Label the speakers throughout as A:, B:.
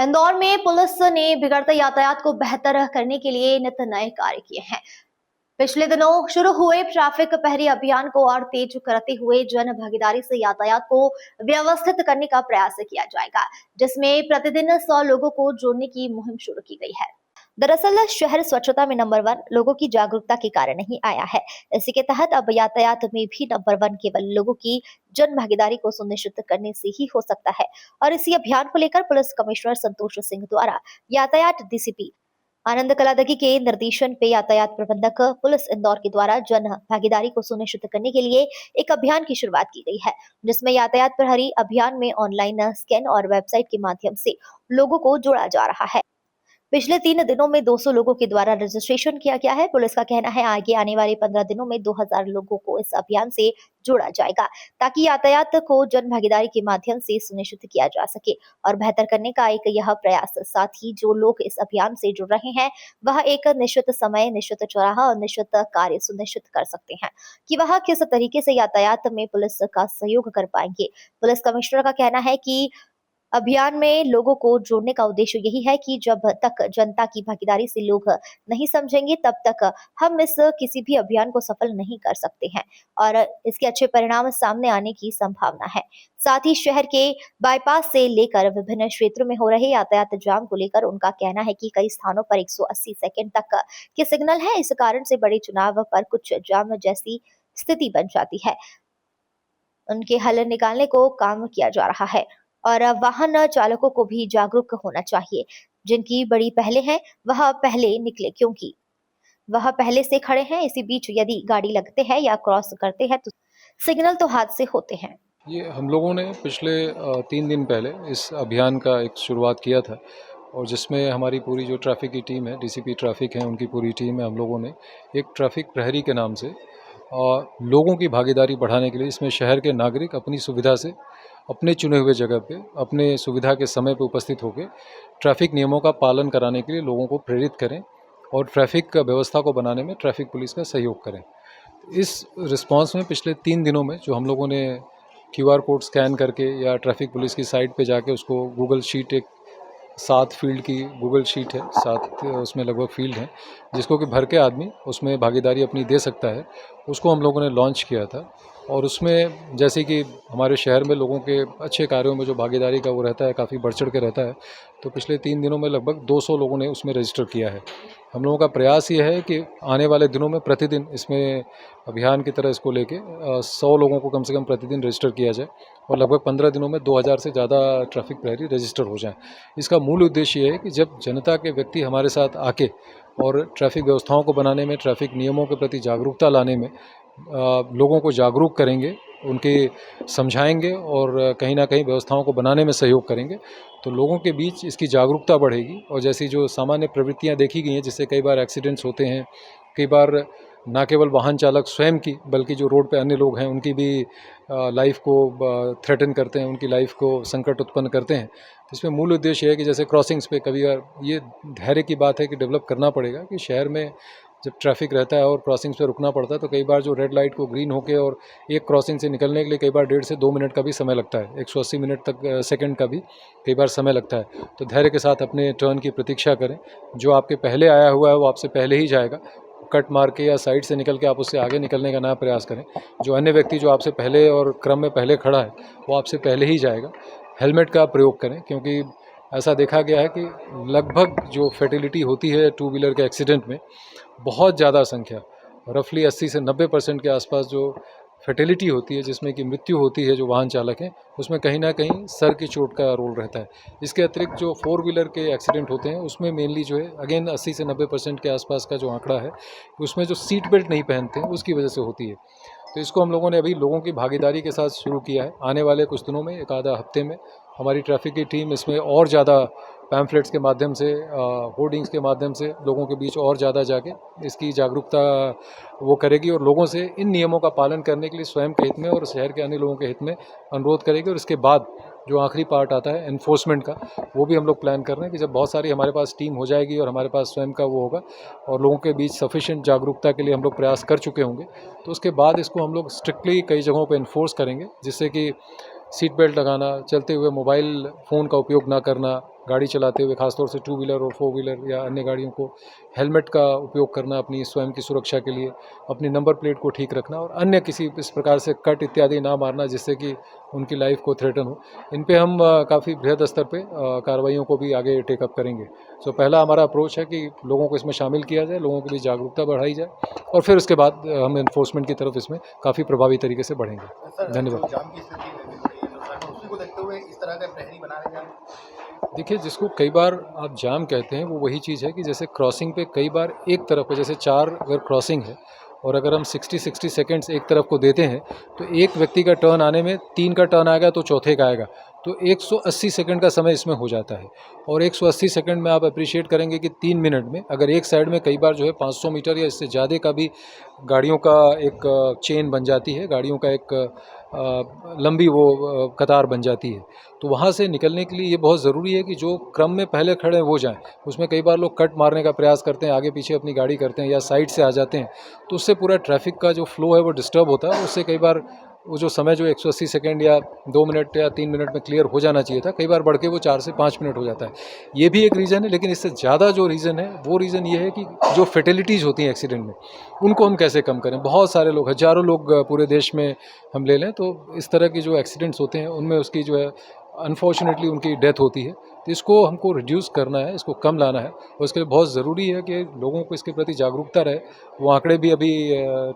A: इंदौर में पुलिस ने बिगड़ते यातायात को बेहतर करने के लिए नित नए कार्य किए हैं। पिछले दिनों शुरू हुए ट्रैफिक प्रहरी अभियान को और तेज करते हुए जन भागीदारी से यातायात को व्यवस्थित करने का प्रयास किया जाएगा, जिसमें प्रतिदिन 100 लोगों को जोड़ने की मुहिम शुरू की गई है। दरअसल शहर स्वच्छता में नंबर 1 लोगों की जागरूकता के कारण ही आया है। इसी के तहत अब यातायात में भी नंबर 1 केवल लोगों की जन भागीदारी को सुनिश्चित करने से ही हो सकता है। और इसी अभियान को लेकर पुलिस कमिश्नर संतोष सिंह द्वारा यातायात डीसीपी आनंद कलादगी के निर्देशन पे यातायात प्रबंधक पुलिस इंदौर के द्वारा जन भागीदारी को सुनिश्चित करने के लिए एक अभियान की शुरुआत की गई है, जिसमें यातायात प्रहरी अभियान में ऑनलाइन स्कैन और वेबसाइट के माध्यम से लोगों को जोड़ा जा रहा है। पिछले 3 दिनों में 200 लोगों के द्वारा रजिस्ट्रेशन किया गया है। पुलिस का कहना है आगे आने वाले 15 दिनों में 2000 लोगों को इस अभियान से जोड़ा जाएगा, ताकि यातायात को जन भागीदारी के माध्यम से सुनिश्चित किया जा सके और बेहतर करने का एक यह प्रयास। साथ ही जो लोग इस अभियान से जुड़ रहे हैं वह एक निश्चित समय, निश्चित चौराहा और निश्चित कार्य सुनिश्चित कर सकते हैं कि वह किस तरीके से यातायात में पुलिस का सहयोग कर पाएंगे। पुलिस कमिश्नर का कहना है कि अभियान में लोगों को जोड़ने का उद्देश्य यही है कि जब तक जनता की भागीदारी से लोग नहीं समझेंगे, तब तक हम इस किसी भी अभियान को सफल नहीं कर सकते हैं और इसके अच्छे परिणाम सामने आने की संभावना है। साथ ही शहर के बाईपास से लेकर विभिन्न क्षेत्रों में हो रहे यातायात जाम को लेकर उनका कहना है कि कई स्थानों पर 180 सेकंड तक के सिग्नल है। इस कारण से बड़े चुनाव पर कुछ जाम जैसी स्थिति बन जाती है। उनके हल निकालने को काम किया जा रहा है और वाहन चालकों को भी जागरूक होना चाहिए। जिनकी बड़ी पहले हैं वह पहले निकले, क्योंकि वह पहले से खड़े हैं। इसी बीच यदि गाड़ी लगते हैं या क्रॉस करते हैं तो सिग्नल तो हादसे होते हैं।
B: ये हम लोगों ने पिछले 3 दिन पहले इस अभियान का एक शुरुआत किया था और जिसमें हमारी पूरी जो ट्रैफिक की टीम है, डीसीपी ट्रैफिक है, उनकी पूरी टीम है, हम लोगों ने एक ट्रैफिक प्रहरी के नाम से लोगों की भागीदारी बढ़ाने के लिए इसमें शहर के नागरिक अपनी सुविधा से अपने चुने हुए जगह पे अपने सुविधा के समय पे उपस्थित होकर ट्रैफिक नियमों का पालन कराने के लिए लोगों को प्रेरित करें और ट्रैफिक व्यवस्था को बनाने में ट्रैफिक पुलिस का सहयोग करें। इस रिस्पांस में पिछले 3 दिनों में जो हम लोगों ने क्यूआर कोड स्कैन करके या ट्रैफिक पुलिस की साइट पे जाके उसको गूगल शीट, एक 7 फील्ड की गूगल शीट है, 7 उसमें लगभग फील्ड हैं जिसको कि भर के आदमी उसमें भागीदारी अपनी दे सकता है, उसको हम लोगों ने लॉन्च किया था। और उसमें जैसे कि हमारे शहर में लोगों के अच्छे कार्यों में जो भागीदारी का वो रहता है, काफ़ी बढ़ चढ़ के रहता है, तो पिछले 3 दिनों में लगभग 200 लोगों ने उसमें रजिस्टर किया है। हम लोगों का प्रयास ये है कि आने वाले दिनों में प्रतिदिन इसमें अभियान की तरह इसको लेके 100 लोगों को कम से कम प्रतिदिन रजिस्टर किया जाए और लगभग 15 दिनों में 2000 से ज़्यादा ट्रैफिक प्रहरी रजिस्टर हो जाएं। इसका मूल उद्देश्य ये है कि जब जनता के व्यक्ति हमारे साथ आके और ट्रैफिक व्यवस्थाओं को बनाने में, ट्रैफिक नियमों के प्रति जागरूकता लाने में लोगों को जागरूक करेंगे, उनके समझाएंगे और कहीं ना कहीं व्यवस्थाओं को बनाने में सहयोग करेंगे, तो लोगों के बीच इसकी जागरूकता बढ़ेगी। और जैसी जो सामान्य प्रवृत्तियां देखी गई हैं, जिससे कई बार एक्सीडेंट्स होते हैं, कई बार ना केवल वाहन चालक स्वयं की बल्कि जो रोड पे अन्य लोग हैं उनकी भी लाइफ को थ्रेटन करते हैं, उनकी लाइफ को संकट उत्पन्न करते हैं। तो इसमें मूल उद्देश्य है कि जैसे क्रॉसिंग्स पे कभी ये धैर्य की बात है कि डेवलप करना पड़ेगा कि शहर में जब ट्रैफिक रहता है और क्रॉसिंग्स पे रुकना पड़ता है तो कई बार जो रेड लाइट को ग्रीन होके और एक क्रॉसिंग से निकलने के लिए कई बार 1.5 से 2 मिनट का भी समय लगता है, 180 मिनट तक सेकंड का भी कई बार समय लगता है। तो धैर्य के साथ अपने टर्न की प्रतीक्षा करें। जो आपके पहले आया हुआ है वो आपसे पहले ही जाएगा, कट मार के या साइड से निकल के आप उससे आगे निकलने का ना प्रयास करें। जो अन्य व्यक्ति जो आपसे पहले और क्रम में पहले खड़ा है वो आपसे पहले ही जाएगा। हेलमेट का प्रयोग करें, क्योंकि ऐसा देखा गया है कि लगभग जो फर्टिलिटी होती है टू व्हीलर के एक्सीडेंट में, बहुत ज़्यादा संख्या, रफली 80 से 90% के आसपास जो फर्टिलिटी होती है, जिसमें कि मृत्यु होती है जो वाहन चालक हैं, उसमें कहीं ना कहीं सर की चोट का रोल रहता है। इसके अतिरिक्त जो 4 व्हीलर के एक्सीडेंट होते हैं उसमें मेनली जो है अगेन 80 से 90% के आसपास का जो आंकड़ा है, उसमें जो सीट बेल्ट नहीं पहनते हैं उसकी वजह से होती है। तो इसको हम लोगों ने अभी लोगों की भागीदारी के साथ शुरू किया है। आने वाले कुछ दिनों में, एक आधा हफ्ते में, हमारी ट्रैफिक की टीम इसमें और ज़्यादा पैम्फलेट्स के माध्यम से, होर्डिंग्स के माध्यम से लोगों के बीच और ज़्यादा जाके इसकी जागरूकता वो करेगी और लोगों से इन नियमों का पालन करने के लिए स्वयं के हित में और शहर के अन्य लोगों के हित में अनुरोध करेगी। और इसके बाद जो आखिरी पार्ट आता है एनफोर्समेंट का, वो भी हम लोग प्लान कर रहे हैं कि जब बहुत सारी हमारे पास टीम हो जाएगी और हमारे पास स्वयं का वो होगा और लोगों के बीच सफिशिएंट जागरूकता के लिए हम लोग प्रयास कर चुके होंगे, तो उसके बाद इसको हम लोग स्ट्रिक्टली कई जगहों पर इन्फोर्स करेंगे, जिससे कि सीट बेल्ट लगाना, चलते हुए मोबाइल फ़ोन का उपयोग ना करना, गाड़ी चलाते हुए, खासतौर से टू व्हीलर और फोर व्हीलर या अन्य गाड़ियों को हेलमेट का उपयोग करना अपनी स्वयं की सुरक्षा के लिए, अपनी नंबर प्लेट को ठीक रखना और अन्य किसी इस प्रकार से कट इत्यादि ना मारना जिससे कि उनकी लाइफ को थ्रेटन हो। इन पे हम काफ़ी बृहद स्तर पे कार्रवाइयों को भी आगे टेकअप करेंगे। सो पहला हमारा अप्रोच है कि लोगों को इसमें शामिल किया जाए, लोगों के बीच जागरूकता बढ़ाई जाए और फिर उसके बाद हम एनफोर्समेंट की तरफ इसमें काफ़ी प्रभावी तरीके से बढ़ेंगे। धन्यवाद।
C: जाम की स्थिति उसी को देखते हुए इस तरह का प्रहरी बना रहे हैं।
B: देखिए, जिसको कई बार आप जाम कहते हैं वो वही चीज़ है कि जैसे क्रॉसिंग पे कई बार एक तरफ पे जैसे 4 अगर क्रॉसिंग है और अगर हम 60 सेकंड्स एक तरफ को देते हैं तो एक व्यक्ति का टर्न आने में 3 का टर्न आएगा तो चौथे का आएगा, तो 180 सेकंड का समय इसमें हो जाता है। और 180 सेकंड में आप अप्रिशिएट करेंगे कि 3 मिनट में अगर एक साइड में कई बार जो है 500 मीटर या इससे ज़्यादा का भी गाड़ियों का एक चेन बन जाती है, गाड़ियों का एक लंबी वो कतार बन जाती है। तो वहाँ से निकलने के लिए ये बहुत ज़रूरी है कि जो क्रम में पहले खड़े हैं वो जाएं। उसमें कई बार लोग कट मारने का प्रयास करते हैं, आगे पीछे अपनी गाड़ी करते हैं या साइड से आ जाते हैं, तो उससे पूरा ट्रैफिक का जो फ्लो है वो डिस्टर्ब होता है। उससे कई बार वो जो समय जो 180 सेकंड या 2 मिनट या 3 मिनट में क्लियर हो जाना चाहिए था, कई बार बढ़ के वो 4 से 5 मिनट हो जाता है। ये भी एक रीज़न है, लेकिन इससे ज़्यादा जो रीज़न है वो रीज़न ये है कि जो फेटेलिटीज़ होती हैं एक्सीडेंट में, उनको हम कैसे कम करें। बहुत सारे लोग, हज़ारों लोग पूरे देश में हम ले लें तो इस तरह के जो एक्सीडेंट्स होते हैं उनमें उसकी जो है अनफॉर्चुनेटली उनकी डेथ होती है। तो इसको हमको रिड्यूस करना है, इसको कम लाना है और इसके लिए बहुत ज़रूरी है कि लोगों को इसके प्रति जागरूकता रहे। वो आंकड़े भी अभी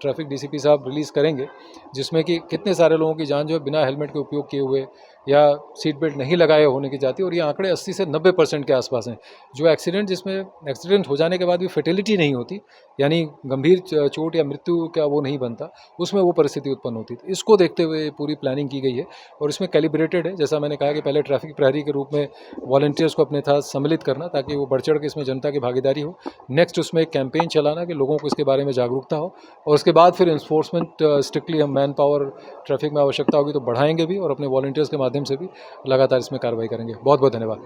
B: ट्रैफिक डीसीपी साहब रिलीज़ करेंगे, जिसमें कि कितने सारे लोगों की जान जो है बिना हेलमेट के उपयोग किए हुए या सीट बेल्ट नहीं लगाए होने की जाती है। और ये आंकड़े 80 से 90% के आसपास हैं। जो एक्सीडेंट जिसमें एक्सीडेंट हो जाने के बाद भी फेटेलिटी नहीं होती, यानी गंभीर चोट या मृत्यु का वो नहीं बनता, उसमें वो परिस्थिति उत्पन्न होती थी। इसको देखते हुए पूरी प्लानिंग की गई है और इसमें कैलिब्रेटेड है। जैसा मैंने कहा कि पहले ट्रैफिक प्रहरी के रूप में वॉलंटियर्स को अपने साथ सम्मिलित करना ताकि वो बढ़ चढ़ के इसमें जनता की भागीदारी हो। नेक्स्ट उसमें एक कैंपेन चलाना कि लोगों को इसके बारे में जागरूकता हो और उसके बाद फिर इन्फोर्समेंट स्ट्रिक्टली हम मैन पावर ट्रैफिक में आवश्यकता होगी तो बढ़ाएंगे भी और अपने वॉलंटियर्स के माध्यम से भी लगातार इसमें कार्रवाई करेंगे। बहुत बहुत धन्यवाद।